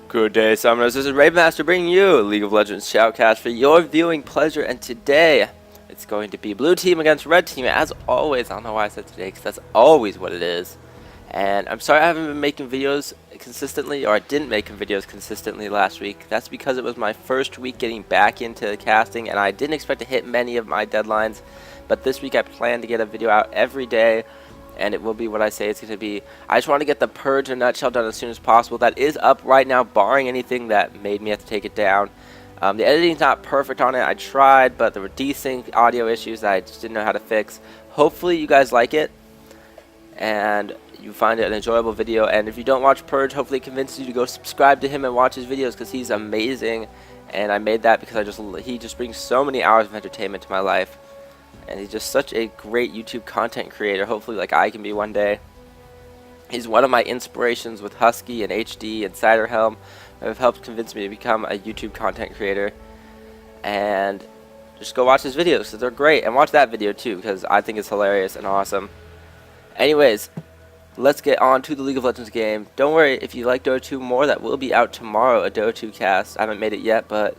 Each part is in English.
Good day, Summoners. This is Ravemaster bringing you League of Legends Shoutcast for your viewing pleasure. And today, it's going to be Blue Team against Red Team. As always, I don't know why I said today, because that's always what it is. And I'm sorry I haven't been making videos consistently, or I didn't make videos consistently last week. That's because it was my first week getting back into casting, and I didn't expect to hit many of my deadlines. But this week I plan to get a video out every day. And it will be what I say it's going to be. I just want to get the Purge in a nutshell done as soon as possible. That is up right now, barring anything that made me have to take it down. The editing's not perfect on it. I tried, but there were desync audio issues that I just didn't know how to fix. Hopefully you guys like it, and you find it an enjoyable video. And if you don't watch Purge, hopefully it convinces you to go subscribe to him and watch his videos, because he's amazing. And I made that because he just brings so many hours of entertainment to my life. And he's just such a great YouTube content creator, hopefully like I can be one day. He's one of my inspirations with Husky and HD and Ciderhelm. Have helped convince me to become a YouTube content creator. And just go watch his videos, because they're great. And watch that video too, because I think it's hilarious and awesome. Anyways, let's get on to the League of Legends game. Don't worry, if you like Dota 2 more, that will be out tomorrow, a Dota 2 cast. I haven't made it yet, but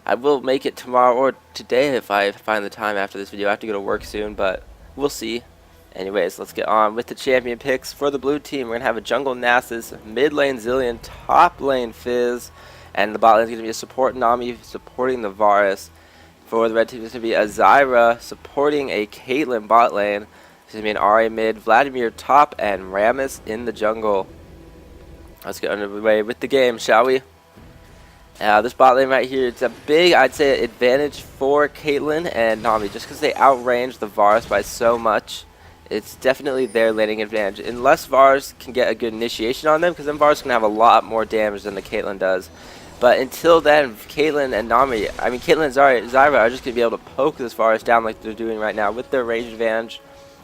I will make it tomorrow or today if I find the time after this video. I have to go to work soon, but we'll see. Anyways, let's get on with the champion picks for the blue team. We're going to have a jungle Nasus, mid lane Zilean, top lane Fizz, and the bot lane is going to be a support Nami supporting the Varus. For the red team, it's going to be a Zyra supporting a Caitlyn bot lane. It's going to be an RA mid, Vladimir top, and Rammus in the jungle. Let's get underway with the game, shall we? This bot lane right here, it's a big, I'd say, advantage for Caitlyn and Nami, just because they outrange the Varus by so much. It's definitely their laning advantage, unless Varus can get a good initiation on them, because then Varus can have a lot more damage than the Caitlyn does. But until then, Caitlyn and Nami, Caitlyn and Zyra are just going to be able to poke this Varus down like they're doing right now with their range advantage.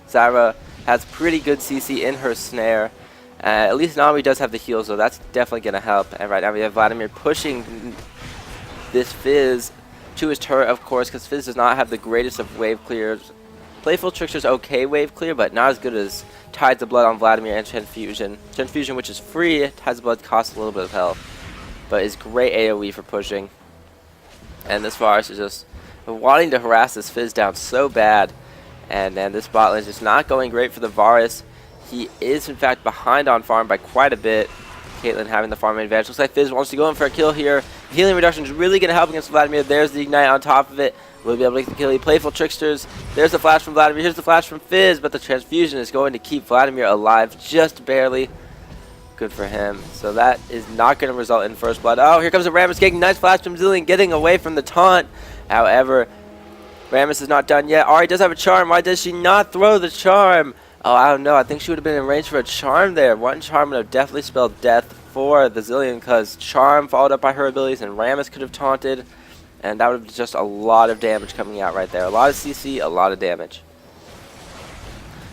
Zyra has pretty good CC in her snare. At least Nami does have the heals, so that's definitely going to help. And right now we have Vladimir pushing this Fizz to his turret, of course, because Fizz does not have the greatest of wave clears. Playful Trickster's okay wave clear, but not as good as Tides of Blood on Vladimir and Transfusion. Transfusion, which is free, Tides of Blood costs a little bit of health, but is great AoE for pushing. And this Varus is just wanting to harass this Fizz down so bad. And then this bot lane is just not going great for the Varus. He is, in fact, behind on farm by quite a bit. Caitlyn having the farming advantage. Looks like Fizz wants to go in for a kill here. Healing reduction is really going to help against Vladimir. There's the Ignite on top of it. We'll be able to get the kill. Playful Tricksters. There's the flash from Vladimir. Here's the flash from Fizz, but the Transfusion is going to keep Vladimir alive just barely. Good for him. So that is not going to result in first blood. Oh, here comes the Rammus getting nice flash from Zilean, getting away from the taunt. However, Rammus is not done yet. Ahri does have a charm. Why does she not throw the charm? Oh, I don't know. I think she would have been in range for a charm there. One charm would have definitely spelled death for the Zilean, because charm followed up by her abilities, and Rammus could have taunted, and that would have just a lot of damage coming out right there. A lot of CC, a lot of damage.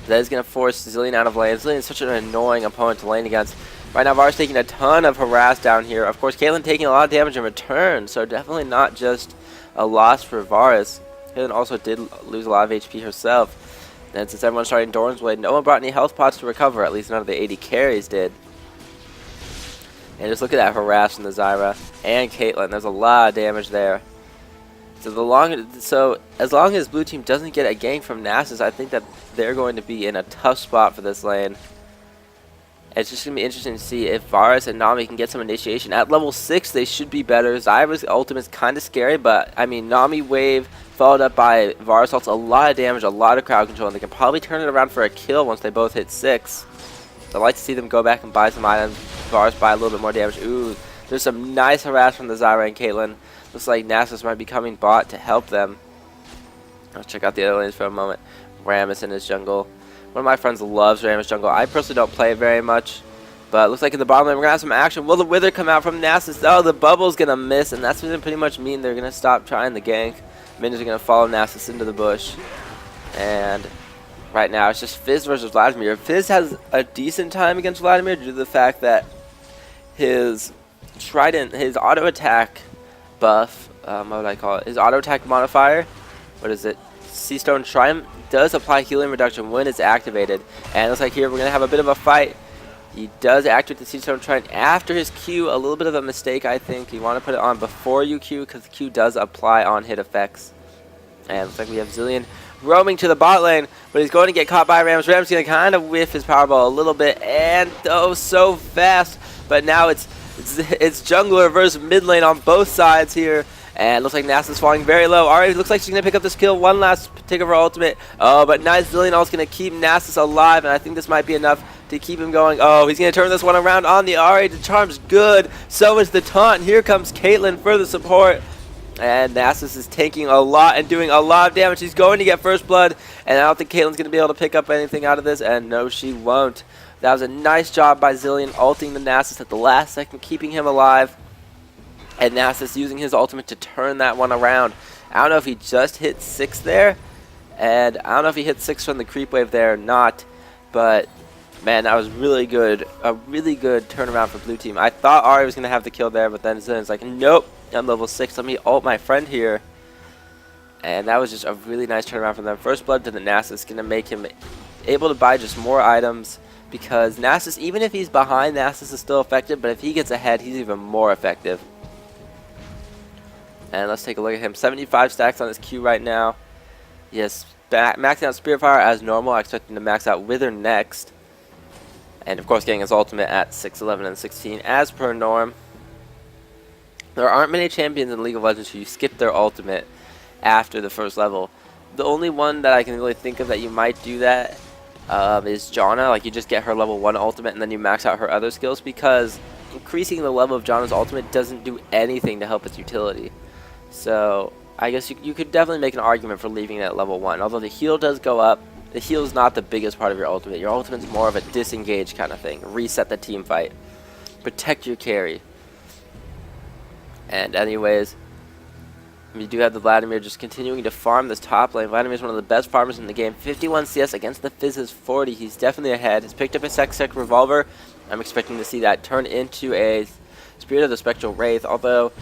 That is going to force Zilean out of lane. Zilean is such an annoying opponent to lane against. Right now, Varus taking a ton of harass down here. Of course, Caitlyn taking a lot of damage in return, so definitely not just a loss for Varus. Caitlyn also did lose a lot of HP herself. And since everyone's starting Doran's Blade, no one brought any health pots to recover. At least none of the 80 carries did. And just look at that harass from the Zyra and Caitlyn. There's a lot of damage there. So as long as blue team doesn't get a gank from Nasus, I think that they're going to be in a tough spot for this lane. It's just going to be interesting to see if Varus and Nami can get some initiation. At level 6, they should be better. Zyra's ultimate is kind of scary, but Nami wave followed up by Varus ults, a lot of damage, a lot of crowd control, and they can probably turn it around for a kill once they both hit 6. So I'd like to see them go back and buy some items. Varus buy a little bit more damage. Ooh, there's some nice harass from the Zyra and Caitlyn. Looks like Nasus might be coming bot to help them. Let's check out the other lanes for a moment. Rammus in his jungle. One of my friends loves Rammus jungle. I personally don't play it very much. But it looks like in the bottom lane we're going to have some action. Will the Wither come out from Nasus? Oh, the bubble's going to miss, and that's going to pretty much mean they're going to stop trying the gank. Minions are going to follow Nasus into the bush. And right now it's just Fizz versus Vladimir. Fizz has a decent time against Vladimir due to the fact that his Trident, his auto attack buff, what would I call it? His auto attack modifier, what is it? Seastone Triumph does apply healing reduction when it's activated. And it looks like here we're going to have a bit of a fight. He does activate the Siege Stone Trident after his Q. A little bit of a mistake, I think. You want to put it on before you Q, because Q does apply on hit effects. And looks like we have Zilean roaming to the bot lane, but he's going to get caught by Rams. Rams going to kind of whiff his Powerball a little bit, and oh, so fast. But now it's jungler versus mid lane on both sides here. And looks like Nasa's falling very low. Alright, looks like she's going to pick up this kill. One last take of her ultimate. Oh, but nice. Zilean is going to keep Nasus alive, and I think this might be enough to keep him going. Oh, he's going to turn this one around on the Ahri. The charm's good. So is the taunt. Here comes Caitlyn for the support. And Nasus is taking a lot and doing a lot of damage. He's going to get first blood, and I don't think Caitlyn's going to be able to pick up anything out of this, and no, she won't. That was a nice job by Zilean, ulting the Nasus at the last second, keeping him alive. And Nasus using his ultimate to turn that one around. I don't know if he just hit 6 there, and I don't know if he hit 6 from the creep wave there or not, but man, that was really good. A really good turnaround for blue team. I thought Ahri was going to have the kill there, but then Zilean's like, nope, I'm level 6. Let me ult my friend here. And that was just a really nice turnaround from them. First blood to the Nasus, going to make him able to buy just more items, because Nasus, even if he's behind, Nasus is still effective, but if he gets ahead, he's even more effective. And let's take a look at him. 75 stacks on his Q right now. Yes, maxing out Spiritfire as normal. I expect him to max out Wither next. And of course getting his ultimate at 6, 11, and 16 as per norm. There aren't many champions in League of Legends who skip their ultimate after the first level. The only one that I can really think of that you might do that is Janna. Like, you just get her level 1 ultimate and then you max out her other skills, because increasing the level of Janna's ultimate doesn't do anything to help its utility. So I guess you could definitely make an argument for leaving it at level 1. Although the heal does go up, the heal is not the biggest part of your ultimate. Your ultimate is more of a disengage kind of thing. Reset the team fight. Protect your carry. And anyways, you do have the Vladimir just continuing to farm this top lane. Vladimir is one of the best farmers in the game. 51 CS against the Fizz's 40. He's definitely ahead. He's picked up a Sec Revolver. I'm expecting to see that turn into a Spirit of the Spectral Wraith. Although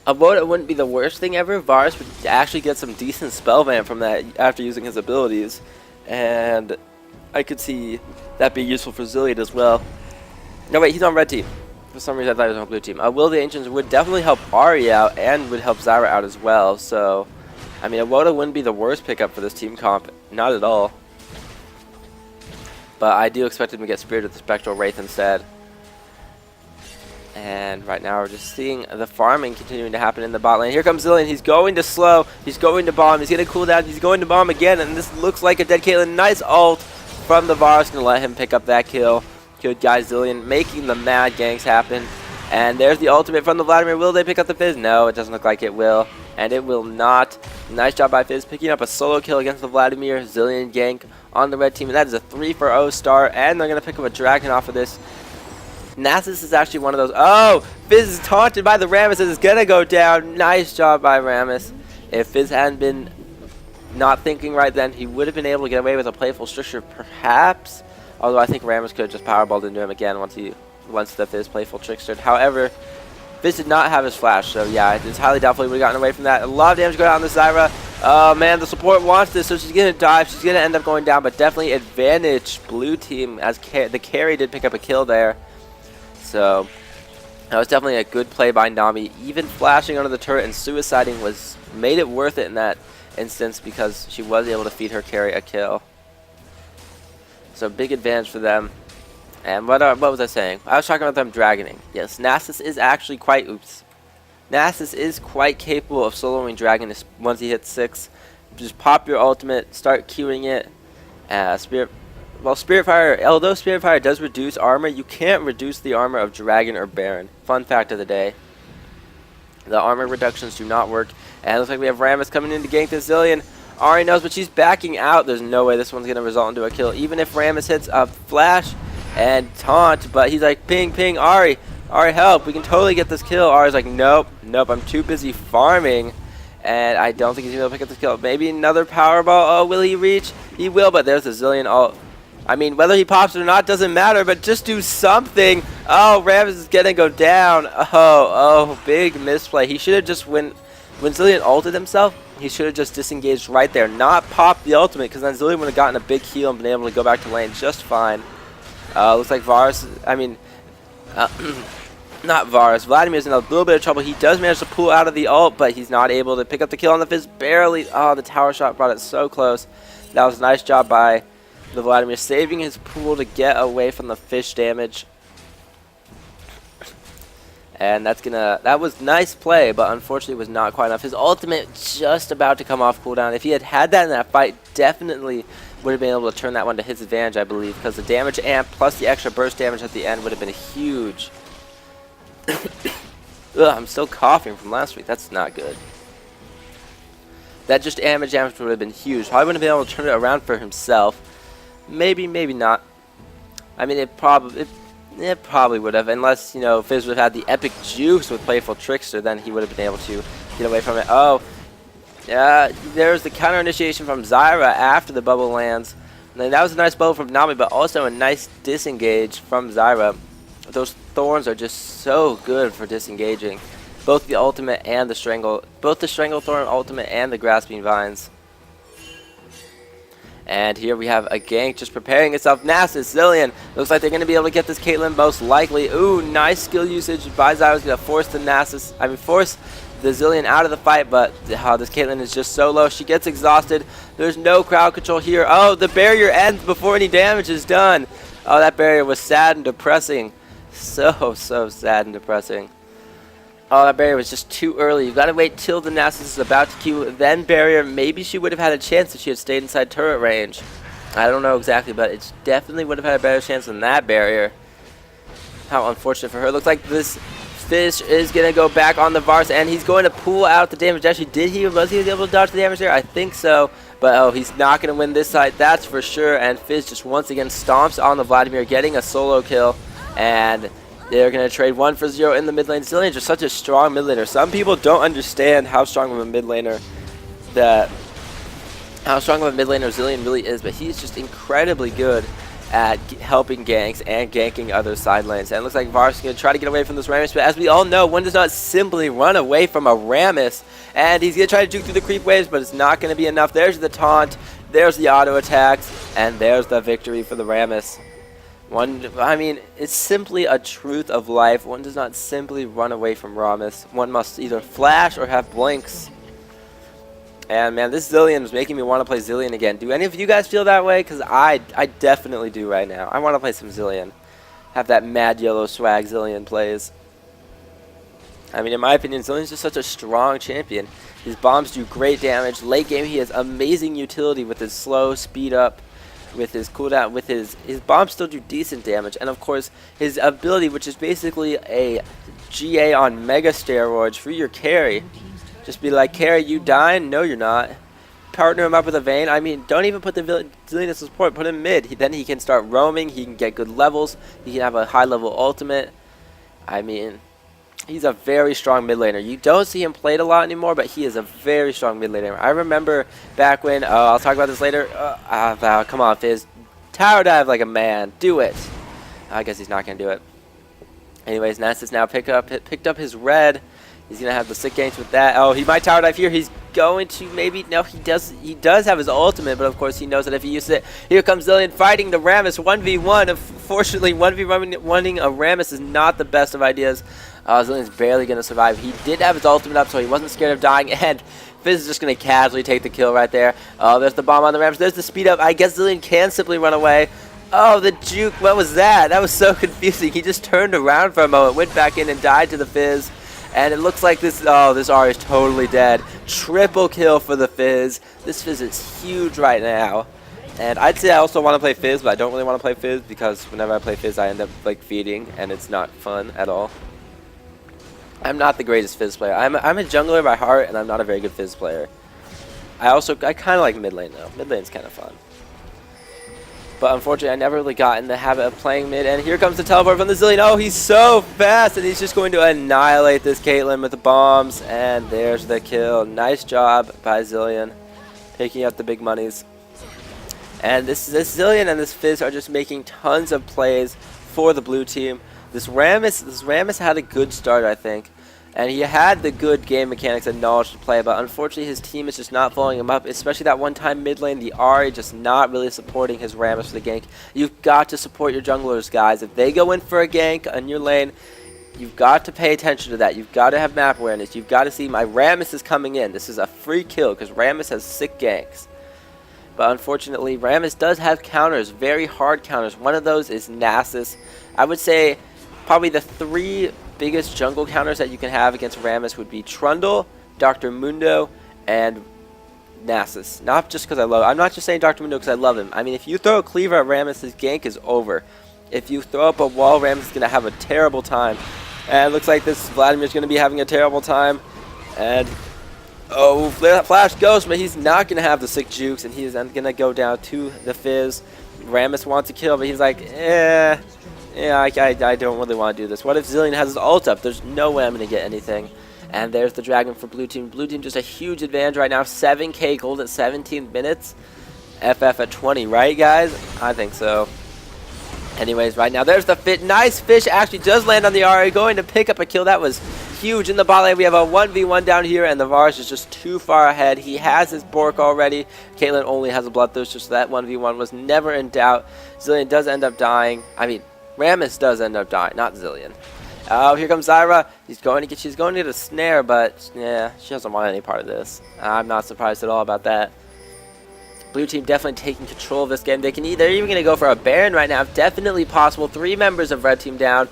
although it wouldn't be the worst thing ever, Varus would actually get some decent spellman from that after using his abilities. And I could see that be useful for Zilean as well. No, wait, he's on red team. For some reason I thought he was on blue team. Will the Ancients would definitely help Ahri out and would help Zyra out as well. So, I mean, Awoda wouldn't be the worst pickup for this team comp. Not at all. But I do expect him to get Spirit of the Spectral Wraith instead. And right now we're just seeing the farming continuing to happen in the bot lane. Here comes Zilean. He's going to slow. He's going to bomb. He's going to cool down. He's going to bomb again. And this looks like a dead Caitlyn. Nice ult from the Varus. Going to let him pick up that kill. Good guy Zilean making the mad ganks happen. And there's the ultimate from the Vladimir. Will they pick up the Fizz? No, it doesn't look like it will. And it will not. Nice job by Fizz picking up a solo kill against the Vladimir. Zilean gank on the red team. And that is a 3-for-0 start. And they're going to pick up a dragon off of this. Nasus is actually one of those. Oh, Fizz is taunted by the Rammus. It's going to go down. Nice job by Rammus. If Fizz hadn't been not thinking right then, he would have been able to get away with a playful stricture, perhaps. Although I think Rammus could have just powerballed into him again once the Fizz playful trickstered. However, Fizz did not have his flash, so yeah, it's highly doubtful he would have gotten away from that. A lot of damage going out on the Zyra. Oh man, the support wants this, so she's going to dive. She's going to end up going down, but definitely advantage blue team as the carry did pick up a kill there. So that was definitely a good play by Nami. Even flashing under the turret and suiciding made it worth it in that instance, because she was able to feed her carry a kill. So big advantage for them. And what was I saying? I was talking about them dragoning. Yes, Nasus is actually Nasus is quite capable of soloing dragon once he hits 6. Just pop your ultimate, start queuing it. Spiritfire, although Spiritfire does reduce armor, you can't reduce the armor of Dragon or Baron. Fun fact of the day. The armor reductions do not work. And it looks like we have Rammus coming in to gank this Zilean. Ahri knows, but she's backing out. There's no way this one's going to result into a kill. Even if Rammus hits a flash and taunt, but he's like, ping, ping, Ahri, help. We can totally get this kill. Ahri's like, nope, I'm too busy farming. And I don't think he's going to be able to pick up this kill. Maybe another powerball. Oh, will he reach? He will, but there's the Zilean ult. I mean, whether he pops it or not doesn't matter, but just do something. Oh, Rammus is going to go down. Oh, big misplay. He should have just, when Zilean ulted himself, he should have just disengaged right there. Not pop the ultimate, because then Zilean would have gotten a big heal and been able to go back to lane just fine. Looks like Varus, I mean, not Varus. Vladimir's in a little bit of trouble. He does manage to pull out of the ult, but he's not able to pick up the kill on the Fizz. Barely. Oh, the tower shot brought it so close. That was a nice job by the Vladimir, saving his pool to get away from the fish damage. And that was nice play, but unfortunately was not quite enough. His ultimate just about to come off cooldown. If he had had that in that fight, definitely would have been able to turn that one to his advantage, I believe, because the damage amp plus the extra burst damage at the end would have been huge. Ugh, I'm still coughing from last week. That's not good. That just damage would have been huge. Probably wouldn't have been able to turn it around for himself. Maybe, maybe not. I mean, it probably would have, unless, you know, Fizz would have had the epic juice with Playful Trickster, then he would have been able to get away from it. Oh, yeah, there's the counter initiation from Zyra after the bubble lands. And that was a nice bubble from Nami, but also a nice disengage from Zyra. Those thorns are just so good for disengaging. Both the ultimate and the strangle, both the strangle thorn ultimate and the grasping vines. And here we have a gank just preparing itself. Nasus, Zilean. Looks like they're going to be able to get this Caitlyn most likely. Ooh, nice skill usage by Zyra. Going to force the force the Zilean out of the fight, but this Caitlyn is just so low. She gets exhausted. There's no crowd control here. Oh, the barrier ends before any damage is done. Oh, that barrier was sad and depressing. So sad and depressing. Oh, that barrier was just too early. You've got to wait till the Nasus is about to Q, then barrier. Maybe she would have had a chance if she had stayed inside turret range. I don't know exactly, but it definitely would have had a better chance than that barrier. How unfortunate for her. Looks like this fish is going to go back on the Varus, and he's going to pull out the damage. Actually, was he able to dodge the damage there? I think so. But, oh, he's not going to win this side, that's for sure. And Fizz just once again stomps on the Vladimir, getting a solo kill. And they're going to trade 1 for 0 in the mid lane. Zilean is just such a strong mid laner. Some people don't understand how strong of a mid laner Zilean really is, but he's just incredibly good at helping ganks and ganking other side lanes. And it looks like Varus is going to try to get away from this Rammus, but as we all know, one does not simply run away from a Rammus. And he's going to try to juke through the creep waves, but it's not going to be enough. There's the taunt, there's the auto attacks, and there's the victory for the Rammus. I mean, it's simply a truth of life. One does not simply run away from Rammus. One must either flash or have blinks. And man, this Zilean is making me want to play Zilean again. Do any of you guys feel that way? Because I definitely do right now. I want to play some Zilean. Have that mad yellow swag Zilean plays. I mean, in my opinion, Zilean's just such a strong champion. His bombs do great damage. Late game, he has amazing utility with his slow speed up. With his cooldown, with his bombs still do decent damage, and of course his ability, which is basically a GA on mega steroids for your carry. Just be like, carry, you dying? No, you're not. Partner him up with a Vayne. I mean, don't even put the Zilean as support. Put him mid. Then he can start roaming. He can get good levels. He can have a high level ultimate. I mean, he's a very strong mid laner. You don't see him played a lot anymore, but he is a very strong mid laner. I remember back when, I'll talk about this later. Come on, Fizz. Tower dive like a man. Do it. I guess he's not going to do it. Anyways, Nasus now picked up his red. He's going to have the sick gains with that. Oh, he might tower dive here. He's going to maybe, no, he does have his ultimate, but of course he knows that if he uses it, here comes Zilean fighting the Rammus 1v1. Unfortunately, 1v1ing a Rammus is not the best of ideas. Zilean's barely going to survive. He did have his ultimate up, so he wasn't scared of dying, and Fizz is just going to casually take the kill right there. Oh, there's the bomb on the Rammus. There's the speed up. I guess Zilean can simply run away. Oh, the juke. What was that? That was so confusing. He just turned around for a moment, went back in, and died to the Fizz. And it looks like this R is totally dead. Triple kill for the Fizz. This Fizz is huge right now. And I'd say I also want to play Fizz, but I don't really want to play Fizz because whenever I play Fizz, I end up like feeding, and it's not fun at all. I'm not the greatest Fizz player. I'm a jungler by heart, and I'm not a very good Fizz player. I kind of like mid lane though. Mid lane's kind of fun. But unfortunately, I never really got in the habit of playing mid. And here comes the teleport from the Zilean. Oh, he's so fast, and he's just going to annihilate this Caitlyn with the bombs. And there's the kill. Nice job by Zilean, picking up the big monies. And this Zilean and this Fizz are just making tons of plays for the blue team. This Rammus had a good start, I think. And he had the good game mechanics and knowledge to play, but unfortunately his team is just not following him up, especially that one time mid lane, the Ahri just not really supporting his Rammus for the gank. You've got to support your junglers, guys. If they go in for a gank on your lane, you've got to pay attention to that. You've got to have map awareness. You've got to see my Rammus is coming in. This is a free kill because Rammus has sick ganks. But unfortunately, Rammus does have counters, very hard counters. One of those is Nasus. I would say probably the 3 biggest jungle counters that you can have against Rammus would be Trundle, Dr. Mundo, and Nasus. Not just because I love him. I'm not just saying Dr. Mundo because I love him. I mean, if you throw a cleaver at Rammus, his gank is over. If you throw up a wall, Rammus is going to have a terrible time. And it looks like this Vladimir's going to be having a terrible time. And, oh, Flash Ghost, but he's not going to have the sick jukes, and he is going to go down to the Fizz. Rammus wants to kill, but he's like, yeah, I don't really want to do this. What if Zilean has his ult up? There's no way I'm going to get anything. And there's the Dragon for Blue Team. Blue Team just a huge advantage right now. 7k gold at 17 minutes. FF at 20, right, guys? I think so. Anyways, right now, there's the fit. Nice fish actually does land on the Ahri. Going to pick up a kill. That was huge in the bot lane. We have a 1v1 down here, and the Varus is just too far ahead. He has his Bork already. Caitlyn only has a Bloodthirster, so that 1v1 was never in doubt. Zilean does end up dying. I mean, Rammus does end up dying, not Zilean. Oh, here comes Zyra. She's going to get a snare, but yeah, she doesn't want any part of this. I'm not surprised at all about that. Blue team definitely taking control of this game. They're even going to go for a Baron right now. Definitely possible. 3 members of red team down.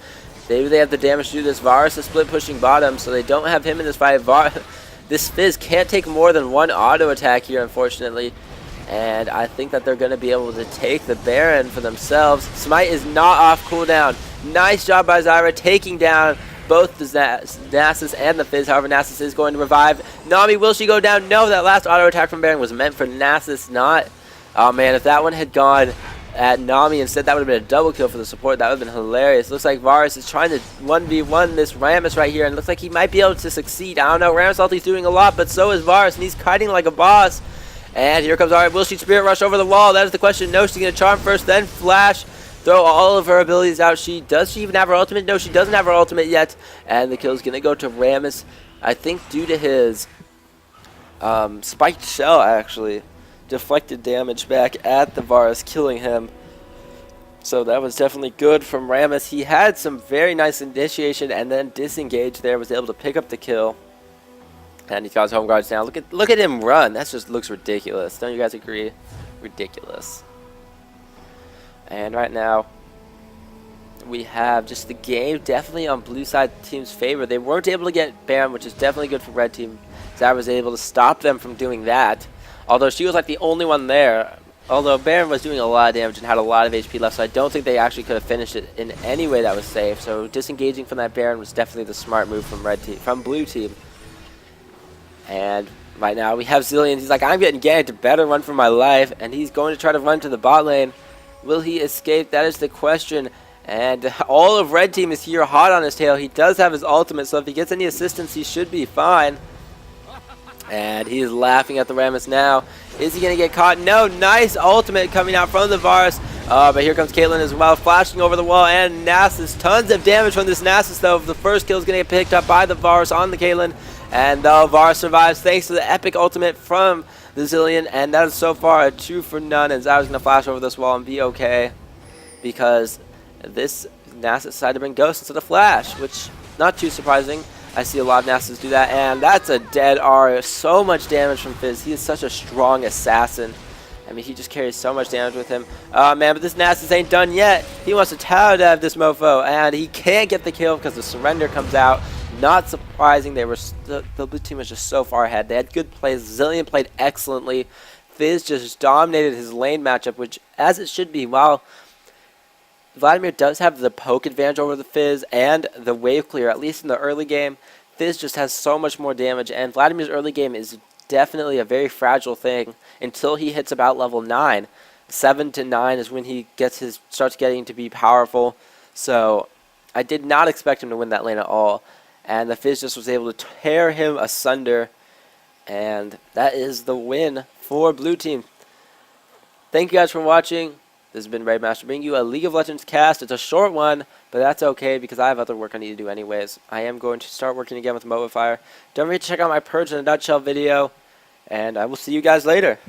Maybe they have the damage to do this. Varus is split pushing bottom, so they don't have him in this fight. This Fizz can't take more than 1 auto attack here, unfortunately. And I think that they're going to be able to take the Baron for themselves. Smite is not off cooldown. Nice job by Zyra taking down both the Nasus and the Fizz. However, Nasus is going to revive. Nami, will she go down? No, that last auto attack from Baron was meant for Nasus, not. Oh man, if that one had gone at Nami instead, that would have been a double kill for the support. That would have been hilarious. Looks like Varus is trying to 1v1 this Rammus right here, and looks like he might be able to succeed. I don't know, Rammus ulti's doing a lot, but so is Varus, and he's kiting like a boss. And here comes Ahri. Will she Spirit Rush over the wall? That is the question. No, she's going to Charm first, then Flash. Throw all of her abilities out. Does she even have her ultimate? No, she doesn't have her ultimate yet. And the kill is going to go to Rammus. I think due to his spiked shell, actually. Deflected damage back at the Varus, killing him. So that was definitely good from Rammus. He had some very nice initiation and then disengaged there. Was able to pick up the kill. And he's got his home guards now. Look at him run. That just looks ridiculous. Don't you guys agree? Ridiculous. And right now, we have just the game definitely on blue side team's favor. They weren't able to get Baron, which is definitely good for red team. Zyra was able to stop them from doing that. Although she was like the only one there. Although Baron was doing a lot of damage and had a lot of HP left, so I don't think they actually could have finished it in any way that was safe. So disengaging from that Baron was definitely the smart move from blue team. And right now we have Zilean. He's like, I'm getting ganked. Better run for my life. And he's going to try to run to the bot lane. Will he escape? That is the question. And all of red team is here hot on his tail. He does have his ultimate, so if he gets any assistance, he should be fine. And he is laughing at the Rammus now. Is he going to get caught? No. Nice ultimate coming out from the Varus. But here comes Caitlyn as well, flashing over the wall. And Nasus. Tons of damage from this Nasus, though. The first kill is going to get picked up by the Varus on the Caitlyn. And the Varus survives thanks to the epic ultimate from the Zilean, and that is so far a 2 for none, and Zyra's going to flash over this wall and be okay, because this Nasus decided to bring Ghost instead of Flash, which, not too surprising. I see a lot of Nasus do that, and that's a dead R. So much damage from Fizz. He is such a strong assassin. I mean, he just carries so much damage with him. Oh, man, but this Nasus ain't done yet. He wants to tower dive this mofo, and he can't get the kill because the surrender comes out. Not surprising. The blue team was just so far ahead. They had good plays. Zilean played excellently. Fizz just dominated his lane matchup, which, as it should be, while Vladimir does have the poke advantage over the Fizz and the wave clear, at least in the early game, Fizz just has so much more damage, and Vladimir's early game is definitely a very fragile thing until he hits about level 9. 7 to 9 is when he starts getting to be powerful. So I did not expect him to win that lane at all. And the Fizz just was able to tear him asunder. And that is the win for blue team. Thank you guys for watching. This has been Raid Master bringing you a League of Legends cast. It's a short one, but that's okay because I have other work I need to do anyways. I am going to start working again with Mobile Fire. Don't forget to check out my Purge in a Nutshell video, and I will see you guys later.